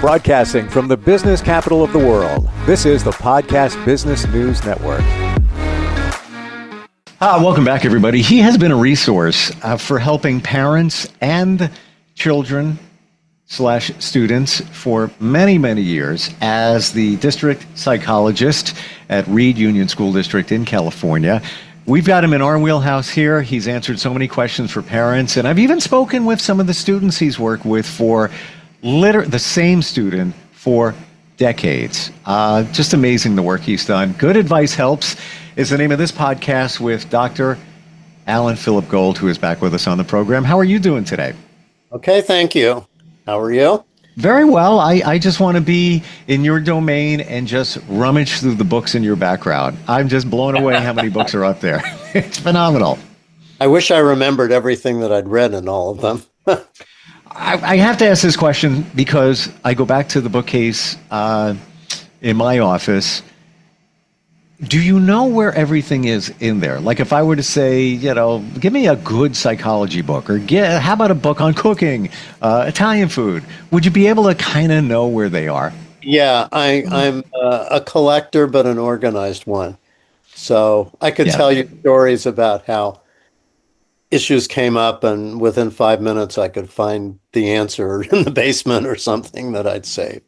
Broadcasting from the business capital of the world, this is the Podcast Business News Network. Welcome back, everybody. He has been a resource for helping parents and children / students for many, many years as the district psychologist at Reed Union School District in California. We've got him in our wheelhouse here. He's answered so many questions for parents, and I've even spoken with some of the students he's worked with for the same student for decades. Just amazing the work he's done. Good Advice Helps is the name of this podcast with Dr. Allan Philip Gold, who is back with us on the program. How are you doing today? Okay, thank you. How are you? Very well. I just want to be in your domain and just rummage through the books in your background. I'm just blown away how many books are up there. It's phenomenal. I wish I remembered everything that I'd read in all of them. I have to ask this question because I go back to the bookcase in my office. Do you know where everything is in there? Like if I were to say, give me a good psychology book, or how about a book on cooking, Italian food? Would you be able to kind of know where they are? Yeah, I'm a collector, but an organized one. So I could tell you stories about how issues came up, and within 5 minutes I could find the answer in the basement or something that I'd saved.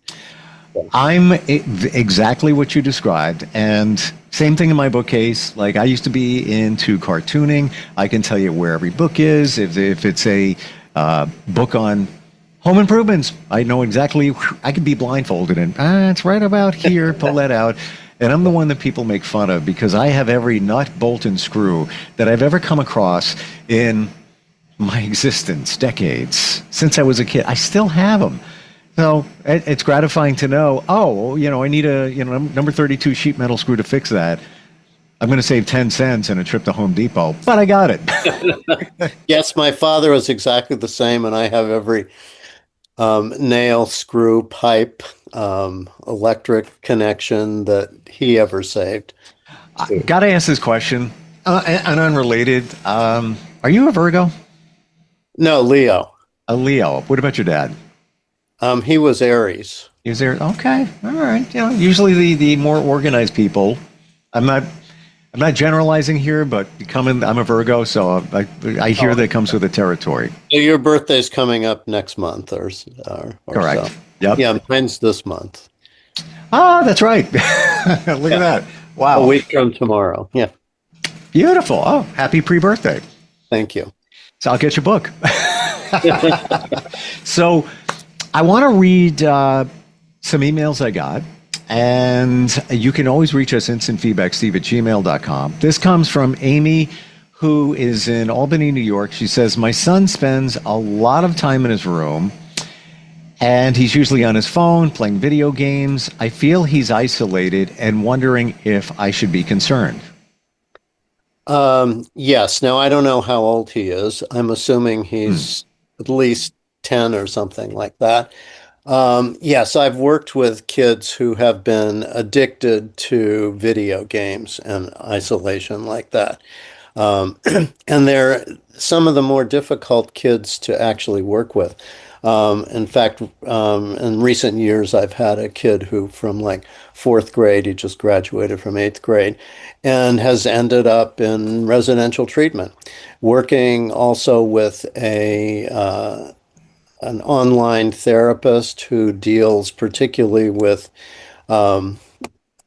I'm exactly what you described, and same thing in my bookcase. Like I used to be into cartooning. I can tell you where every book is. If it's a book on home improvements, I know exactly. I could be blindfolded and it's right about here. Pull that out. And I'm the one that people make fun of because I have every nut, bolt, and screw that I've ever come across in my existence, decades since I was a kid. I still have them. So it's gratifying to know, I need a number 32 sheet metal screw to fix that. I'm going to save 10 cents and a trip to Home Depot, but I got it. Yes, my father was exactly the same, and I have every nail, screw, pipe, electric connection that he ever saved. I got to ask this question, and unrelated. Are you a Virgo? No, Leo. A Leo. What about your dad? He was Aries. He was there. Okay, all right. Usually the more organized people. I'm not generalizing here, but I'm a Virgo, so I hear that comes with the territory. So your birthday's coming up next month, or correct? So. Yep. Yeah, mine's this month. Ah, that's right. Look at that! Wow. A week from tomorrow. Yeah. Beautiful. Oh, happy pre-birthday. Thank you. So I'll get your book. So I want to read some emails I got, and you can always reach us instantfeedbacksteve@gmail.com. This comes from Amy, who is in Albany, New York. She says, my son spends a lot of time in his room, and he's usually on his phone playing video games. I feel he's isolated and wondering if I should be concerned. Yes. Now, I don't know how old he is. I'm assuming he's at least 10 or something like that. Yes, I've worked with kids who have been addicted to video games and isolation like that. And they're some of the more difficult kids to actually work with. In fact, in recent years, I've had a kid who from like 4th grade, he just graduated from 8th grade, and has ended up in residential treatment, working also with an online therapist who deals particularly with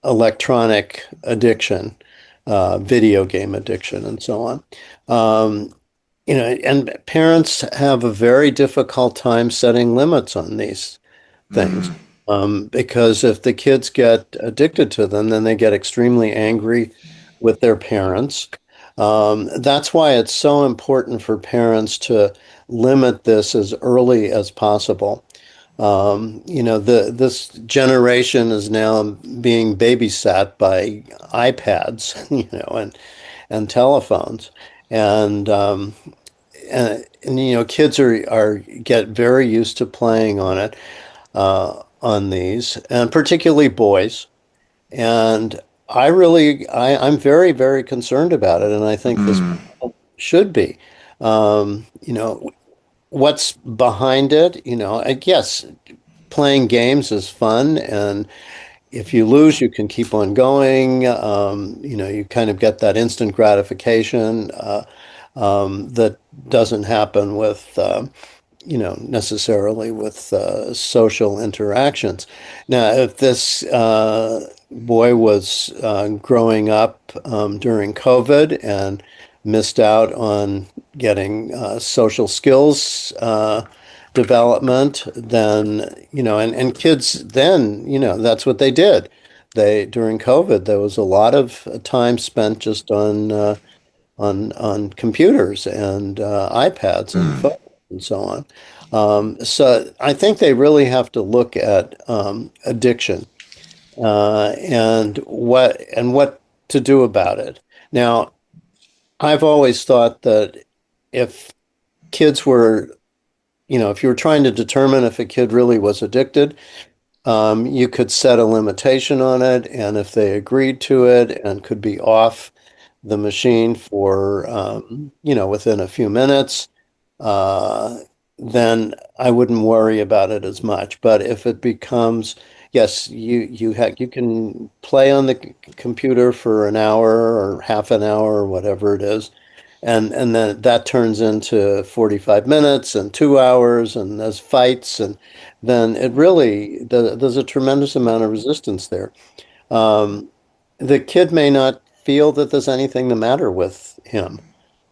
electronic addiction, video game addiction, and so on. And parents have a very difficult time setting limits on these things, because if the kids get addicted to them, then they get extremely angry with their parents. That's why it's so important for parents to limit this as early as possible. This generation is now being babysat by iPads, and telephones, and kids get very used to playing on it, on these, and particularly boys. And I'm very, very concerned about it, and I think this should be. What's behind it? I guess playing games is fun, and if you lose, you can keep on going. You kind of get that instant gratification that doesn't happen with, necessarily with social interactions. Now, if this boy was growing up during COVID and missed out on getting social skills development, then, and kids then, that's what they did. During COVID, there was a lot of time spent just on computers and iPads and phones and so on. So I think they really have to look at addiction and what to do about it. Now, I've always thought that if kids were, if you were trying to determine if a kid really was addicted, you could set a limitation on it, and if they agreed to it and could be off the machine for, within a few minutes, then I wouldn't worry about it as much. But if it becomes, yes, you can play on the computer for an hour or half an hour or whatever it is, and then that turns into 45 minutes and 2 hours, and there's fights, and then it really there's a tremendous amount of resistance there. The kid may not feel that there's anything the matter with him.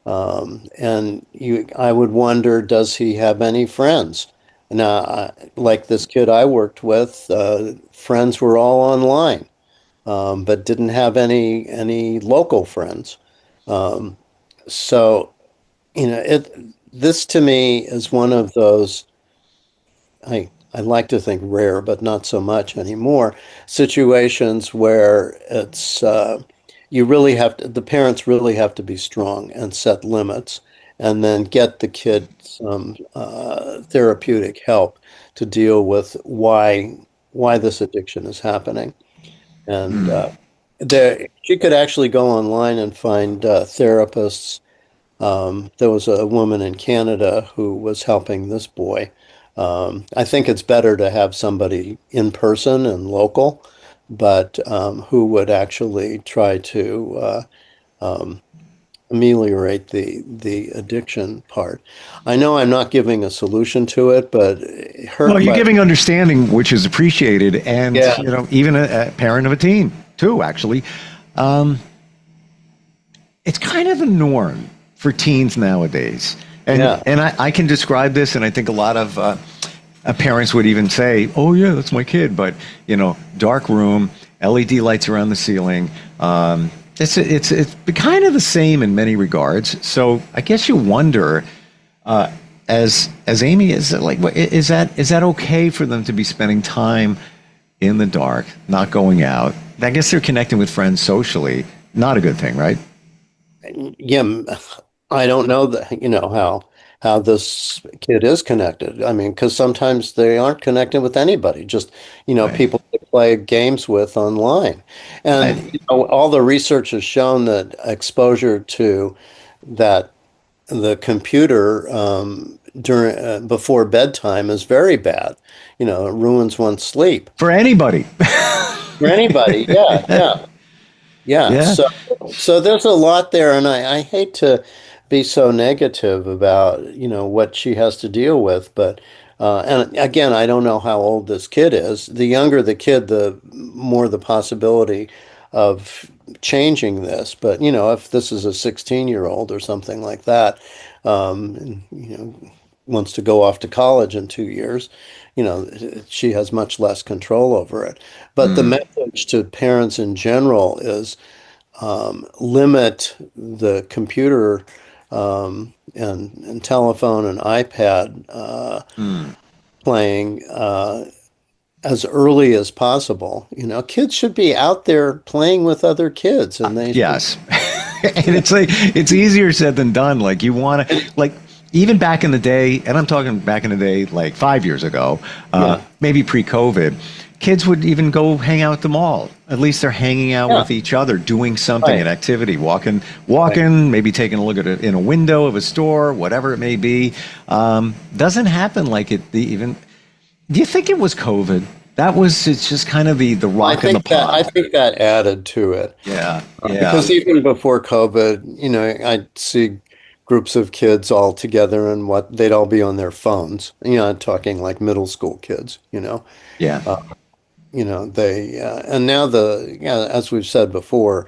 I would wonder, does he have any friends? Now, like this kid I worked with, friends were all online, but didn't have any local friends. So, this to me is one of those, I like to think rare, but not so much anymore, situations where it's the parents really have to be strong and set limits, and then get the kid some therapeutic help to deal with why this addiction is happening. And she could actually go online and find therapists. There was a woman in Canada who was helping this boy. I think it's better to have somebody in person and local, but who would actually try to ameliorate the addiction part. I know I'm not giving a solution to it, but you're giving understanding, which is appreciated, and Yeah. even a parent of a teen too. Actually, it's kind of the norm for teens nowadays, and I can describe this, and I think a lot of parents would even say, "Oh yeah, that's my kid," but dark room, LED lights around the ceiling. It's kind of the same in many regards. So I guess you wonder, as Amy, is that okay for them to be spending time in the dark, not going out? I guess they're connecting with friends socially. Not a good thing, right? Yeah, I don't know that, how this kid is connected. I mean, because sometimes they aren't connected with anybody, just, Right. people they play games with online. And, Right. all the research has shown that exposure to the computer before bedtime is very bad. It ruins one's sleep. For anybody. For anybody, yeah, yeah. Yeah, Yeah. so there's a lot there, and I hate to be so negative about, what she has to deal with, but and again, I don't know how old this kid is. The younger the kid, the more the possibility of changing this. But, if this is a 16-year-old or something like that, and, wants to go off to college in 2 years, she has much less control over it. But the message to parents in general is limit the computer and telephone and iPad playing as early as possible. Kids should be out there playing with other kids, and they Yes. And it's easier said than done. Like you want to, like even back in the day, and I'm talking back in the day, like 5 years ago, maybe pre-COVID, kids would even go hang out at the mall. At least they're hanging out with each other, doing something, Right. an activity, walking, maybe taking a look at it in a window of a store, whatever it may be. Doesn't happen like it even. Do you think it was COVID? It's just kind of the rock in the I pot. think that added to it. Yeah, Because yeah, even before COVID, I'd see groups of kids all together and they'd all be on their phones. I'm talking like middle school kids, yeah. Uh, and now as we've said before,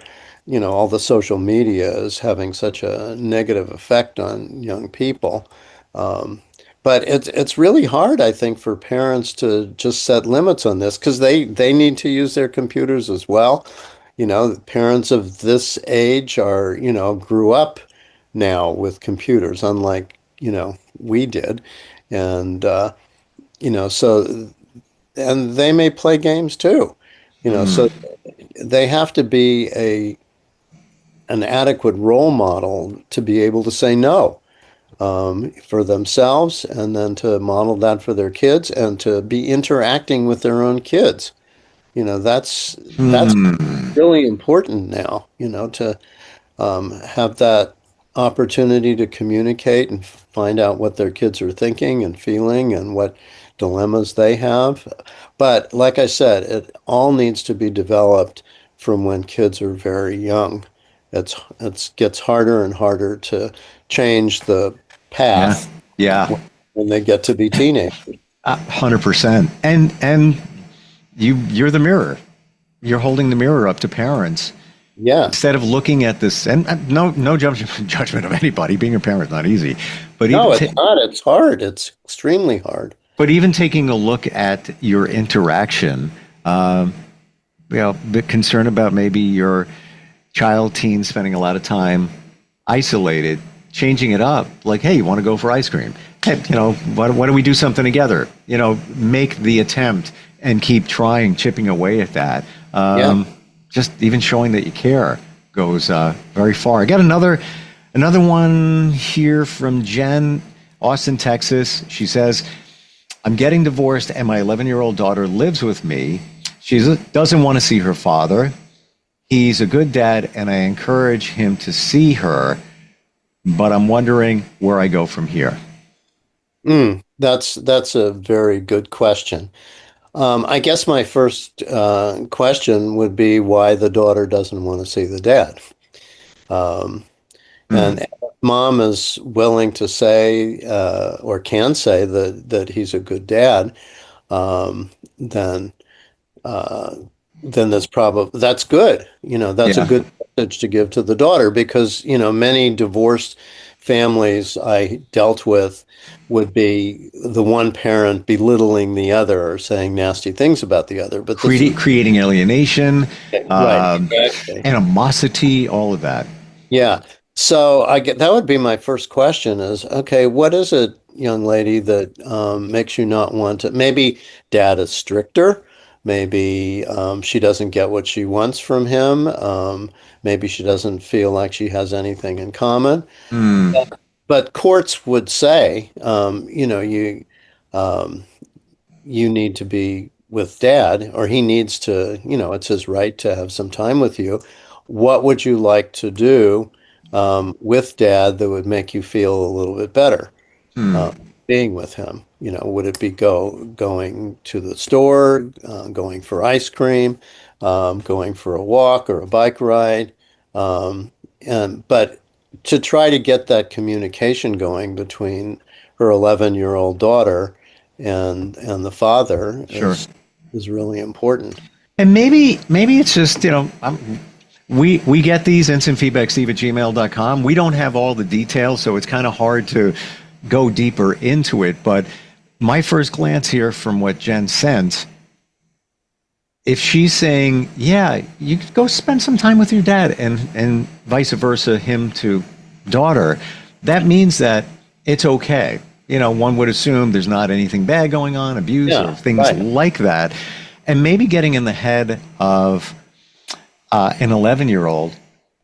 all the social media is having such a negative effect on young people. Um, but it's really hard, I think, for parents to just set limits on this because they need to use their computers as well. Parents of this age grew up now with computers, unlike, we did. And, so and they may play games too, Mm, so they have to be an adequate role model to be able to say no for themselves and then to model that for their kids and to be interacting with their own kids. That's mm. really important now, to have that opportunity to communicate and find out what their kids are thinking and feeling and what dilemmas they have. But like I said, it all needs to be developed from when kids are very young. It gets harder and harder to change the Yeah, path yeah. when they get to be teenagers. 100%. And you're the mirror. You're holding the mirror up to parents Yeah. instead of looking at this. And no judgment of anybody. Being a parent is not easy, but No, it's not. It's hard. It's extremely hard. even taking a look at your interaction, a bit concerned about maybe your child, teen spending a lot of time isolated, changing it up. Like, hey, you want to go for ice cream? Hey, why don't we do something together? Make the attempt and keep trying, chipping away at that. Yeah. Just even showing that you care goes very far. I got another one here from Jen, Austin, Texas. She says, I'm getting divorced and my 11-year-old daughter lives with me. She doesn't want to see her father. He's a good dad and I encourage him to see her, but I'm wondering where I go from here. That's a very good question. I guess my first question would be why the daughter doesn't want to see the dad. Um, Mm. and if mom is willing to say or can say that he's a good dad, um, then uh, then that's good. That's a Yeah. good message to give to the daughter because, many divorced families I dealt with would be the one parent belittling the other or saying nasty things about the other. But this is Creating alienation, right, um, exactly. animosity, all of that. Yeah. So that would be my first question is, okay, what is it, young lady, that makes you not want to? Maybe dad is stricter. Maybe she doesn't get what she wants from him. Maybe she doesn't feel like she has anything in common. Mm. But courts would say, um, you need to be with dad, or he needs to, it's his right to have some time with you. What would you like to do with dad that would make you feel a little bit better Mm. uh, being with him? Would it be going to the store, going for ice cream, going for a walk or a bike ride? But to try to get that communication going between her 11-year-old daughter and the father Sure. is really important. And maybe it's just, we get these instant feedback, steve@gmail.com. We don't have all the details, so it's kind of hard to go deeper into it. But my first glance here from what Jen sent, if she's saying, yeah, you could go spend some time with your dad and vice versa, him to daughter, that means that it's okay. One would assume there's not anything bad going on, abuse or Yeah, things right. like that. And maybe getting in the head of an 11-year-old,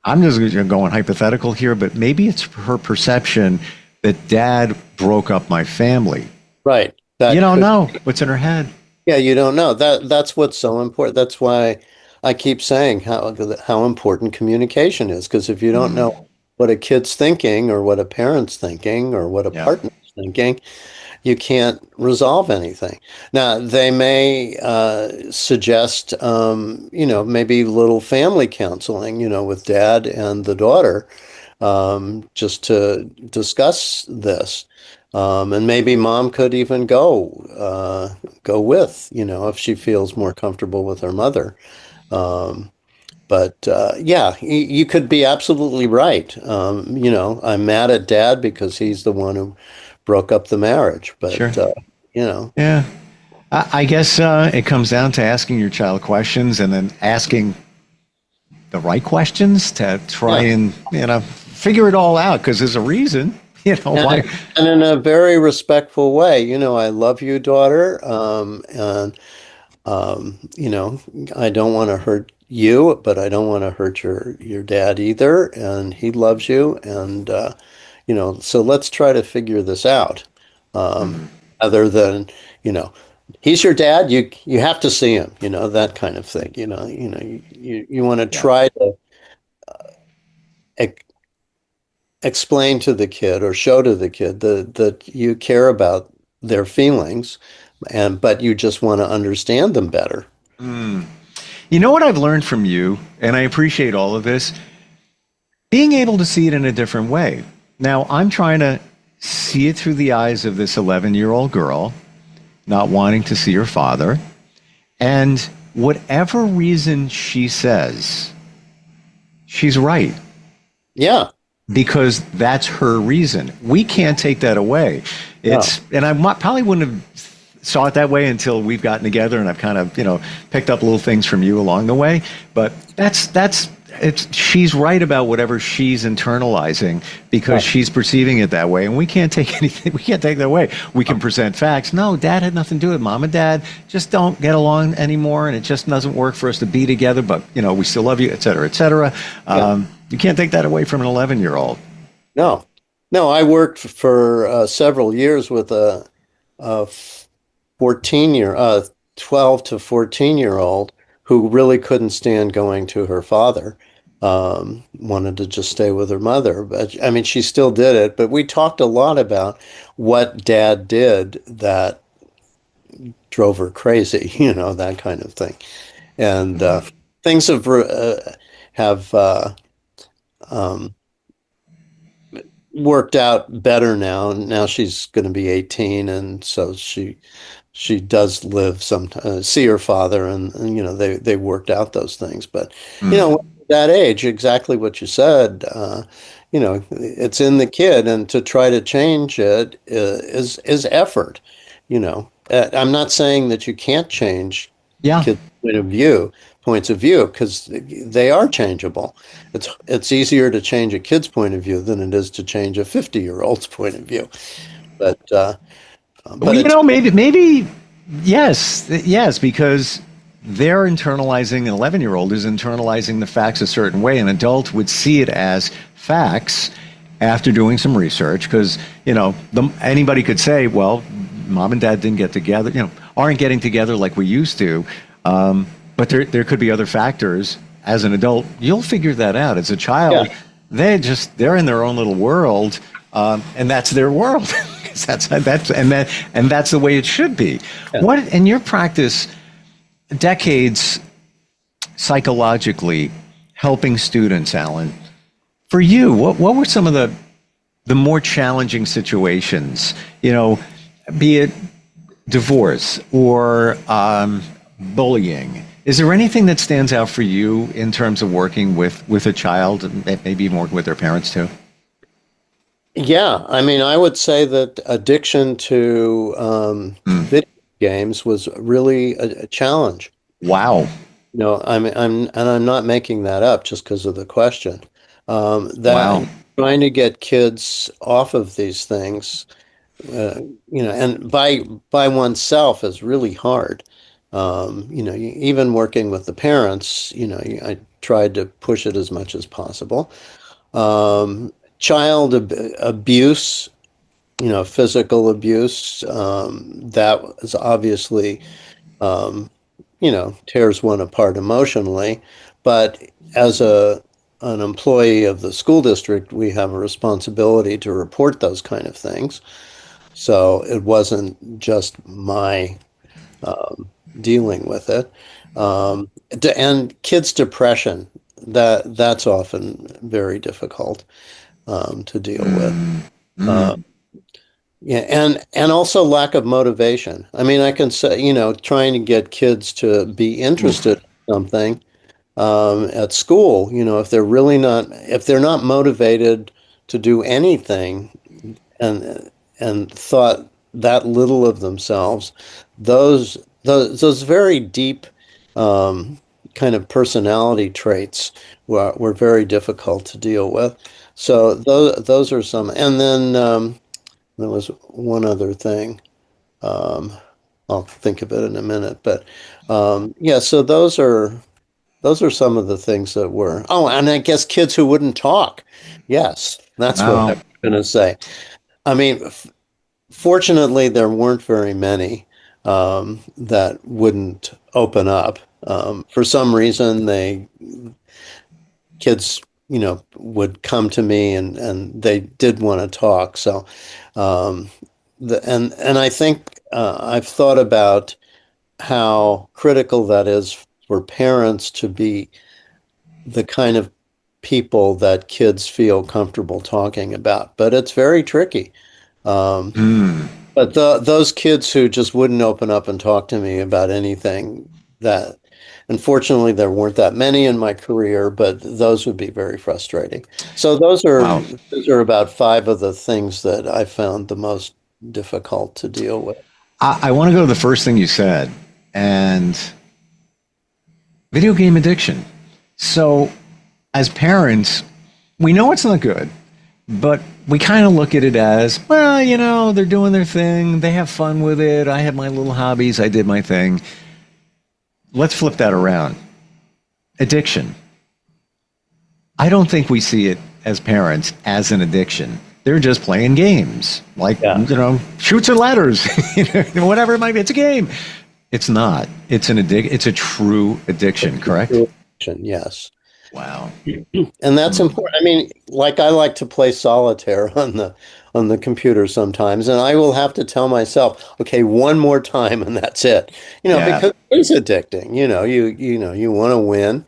I'm just going hypothetical here, but maybe it's her perception that dad broke up my family. Right. You don't know what's in her head. Yeah, you don't know. That's what's so important. That's why I keep saying how important communication is, because if you don't know what a kid's thinking or what a parent's thinking or what a Yeah. partner's thinking, you can't resolve anything. Now, they may suggest, maybe little family counseling, with dad and the daughter, just to discuss this. And maybe mom could even go with, if she feels more comfortable with her mother. But yeah, you could be absolutely right. I'm mad at dad because he's the one who broke up the marriage. Sure. But Yeah. I guess it comes down to asking your child questions and then asking the right questions to try and, figure it all out, because there's a reason, why. And in a very respectful way, I love you, daughter. And I don't want to hurt you, but I don't want to hurt your dad either. And he loves you. And, so let's try to figure this out. Other than, he's your dad, you have to see him, that kind of thing. You want to try to explain to the kid or show to the kid that you care about their feelings, but you just want to understand them better. You know what I've learned from you, and I appreciate all of this, being able to see it in a different way. Now, I'm trying to see it through the eyes of this 11-year-old girl, not wanting to see her father, and whatever reason she says, she's right. Yeah. Because that's her reason. We can't take that away. And I probably wouldn't have saw it that way until we've gotten together, and I've kind of, picked up little things from you along the way. But she's right about whatever she's internalizing, because she's perceiving it that way, and we can't take that away. We can present facts. No, dad had nothing to do with it. Mom and dad just don't get along anymore, and it just doesn't work for us to be together, but we still love you, et cetera, et cetera. You can't take that away from an 11-year-old. No, I worked for several years with a 12 to 14-year-old who really couldn't stand going to her father, wanted to just stay with her mother. But I mean, she still did it. But we talked a lot about what dad did that drove her crazy, that kind of thing. And things have worked out better now. Now she's going to be 18, and so she does live see her father, and they worked out those things. But at that age, exactly what you said, it's in the kid, and to try to change it is effort. I'm not saying that you can't change kids' points of view, because they are changeable. It's easier to change a kid's point of view than it is to change a 50-year-old's point of view. But maybe yes, because they're internalizing, an 11-year-old is internalizing the facts a certain way. An adult would see it as facts after doing some research, because anybody could say, well, mom and dad didn't get together, aren't getting together like we used to. But there could be other factors. As an adult, you'll figure that out. As a child, they're in their own little world, and that's their world. that's the way it should be. Yeah. What in your practice, decades psychologically helping students, Allan, for you, what were some of the more challenging situations? Be it divorce or bullying. Is there anything that stands out for you in terms of working with a child, and maybe even working with their parents too? Yeah, I mean, I would say that addiction to video games was really a challenge. Wow. I'm not making that up just because of the question. Wow. Trying to get kids off of these things, and by oneself is really hard. Even working with the parents, I tried to push it as much as possible. Child abuse, physical abuse, that is obviously, tears one apart emotionally. But as an employee of the school district, we have a responsibility to report those kind of things. So it wasn't just my dealing with it. And kids' depression, that's often very difficult to deal with. Uh, yeah, and also lack of motivation. I mean, I can say, trying to get kids to be interested in something at school, if they're not motivated to do anything and thought that little of themselves, those very deep kind of personality traits were very difficult to deal with. So those are some, and then there was one other thing. I'll think of it in a minute, but yeah. So those are some of the things that were. Oh, and I guess kids who wouldn't talk. Yes, that's what Wow. I'm going to say. I mean, fortunately, there weren't very many that wouldn't open up. For some reason, kids, would come to me and they did want to talk. So, and I think I've thought about how critical that is for parents to be the kind of people that kids feel comfortable talking about. But it's very tricky. But those kids who just wouldn't open up and talk to me about anything, that unfortunately there weren't that many in my career, but those would be very frustrating. So Wow. those are about five of the things that I found the most difficult to deal with. I want to go to the first thing you said, and video game addiction. So, as parents, we know it's not good, but we kind of look at it as, well, they're doing their thing. They have fun with it. I have my little hobbies. I did my thing. Let's flip that around. Addiction. I don't think we see it as parents as an addiction. They're just playing games, like, shoots and ladders, whatever it might be. It's a game. It's not. It's It's a true addiction, correct? Yes. Wow. And that's important. I mean, like I like to play solitaire on the computer sometimes, and I will have to tell myself, okay, one more time and that's it. Yeah. Because it's addicting. You want to win.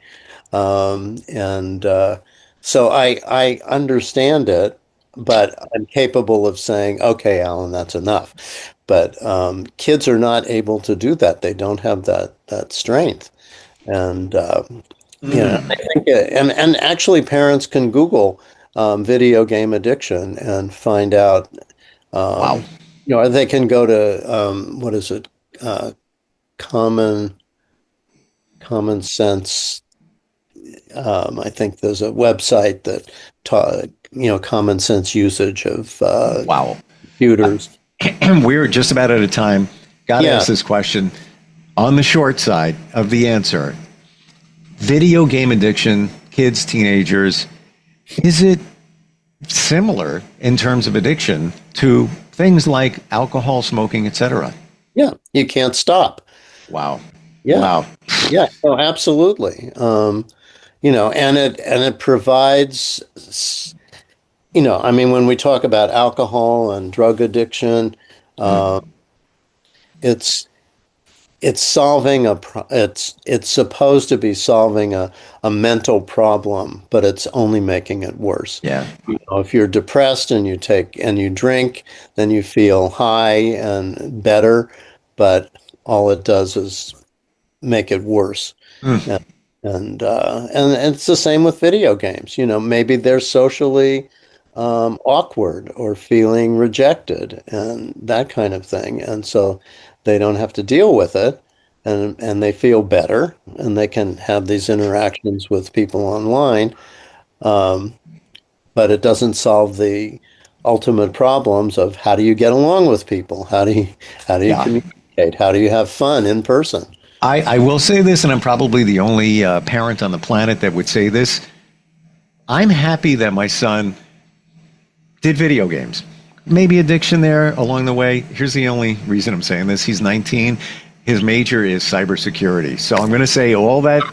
And so I understand it, but I'm capable of saying, okay, Alan, that's enough. But kids are not able to do that. They don't have that strength. And I think, and actually, parents can Google video game addiction and find out. Wow. Or they can go to what is it? Common Sense. I think there's a website that taught common sense usage of Wow. computers. We're just about out of time. Got to Yeah. ask this question on the short side of the answer. Video game addiction, kids, teenagers, is it similar in terms of addiction to things like alcohol, smoking, etc.? Yeah, you can't stop. Wow. Yeah. Wow. Yeah, oh, absolutely. And it provides, I mean, when we talk about alcohol and drug addiction, it's solving it's supposed to be solving a mental problem, but it's only making it worse. Yeah. If you're depressed and you drink, then you feel high and better, but all it does is make it worse. And it's the same with video games. Maybe they're socially awkward or feeling rejected and that kind of thing, and so they don't have to deal with it, and they feel better, and they can have these interactions with people online, but it doesn't solve the ultimate problems of how do you get along with people, how do you Yeah. communicate, how do you have fun in person. I will say this, and I'm probably the only parent on the planet that would say this. I'm happy that my son did video games. Maybe addiction there along the way. Here's the only reason I'm saying this. He's 19. His major is cybersecurity. So I'm going to say all that.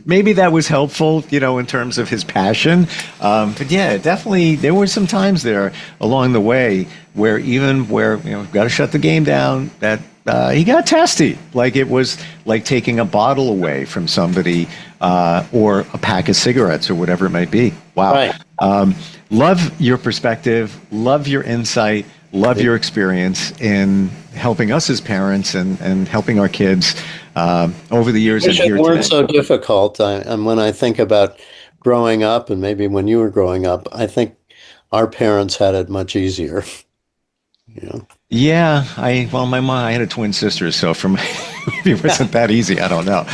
Maybe that was helpful, in terms of his passion. But yeah, definitely there were some times there along the way where got to shut the game down, that he got testy. Like it was like taking a bottle away from somebody or a pack of cigarettes or whatever it might be. Wow. Right. Love your perspective. Love your insight. Love your experience in helping us as parents and helping our kids over the years. Wish it weren't so difficult. And when I think about growing up, and maybe when you were growing up, I think our parents had it much easier. Yeah, my mom, I had a twin sister, so maybe it wasn't that easy. I don't know.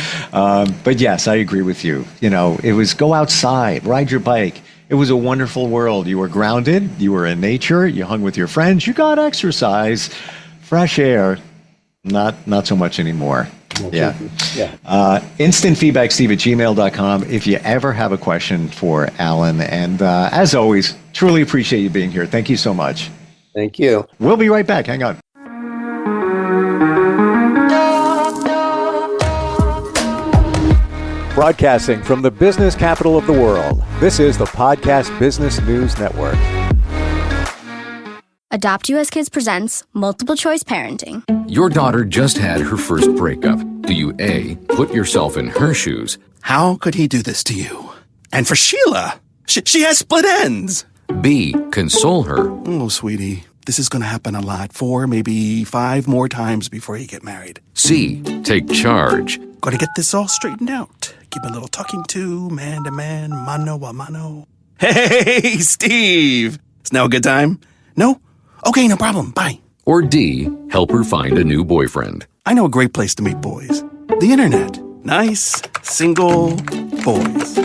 But yes, I agree with you. It was go outside, ride your bike. It was a wonderful world. You were grounded. You were in nature. You hung with your friends. You got exercise, fresh air. Not so much anymore. Yeah. InstantFeedbackSteve@gmail.com if you ever have a question for Allan. And as always, truly appreciate you being here. Thank you so much. Thank you. We'll be right back. Hang on. Broadcasting from the business capital of the world, this is the Podcast Business News Network. Adopt US Kids presents Multiple Choice Parenting. Your daughter just had her first breakup. Do you A, put yourself in her shoes? How could he do this to you? And for Sheila, she has split ends. B, console her? Oh, sweetie, this is going to happen a lot. 4, maybe 5 more times before you get married. C, take charge? Got to get this all straightened out. Give a little talking to, man to man, mano a mano. Hey, Steve! Is now a good time? No? Okay, no problem. Bye. Or D, help her find a new boyfriend? I know a great place to meet boys. The internet. Nice, single boys.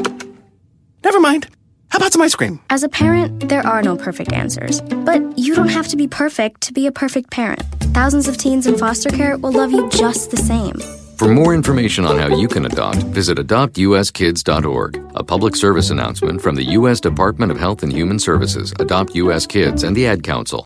Never mind. How about some ice cream? As a parent, there are no perfect answers. But you don't have to be perfect to be a perfect parent. Thousands of teens in foster care will love you just the same. For more information on how you can adopt, visit adoptuskids.org. A public service announcement from the U.S. Department of Health and Human Services, Adopt U.S. Kids, and the Ad Council.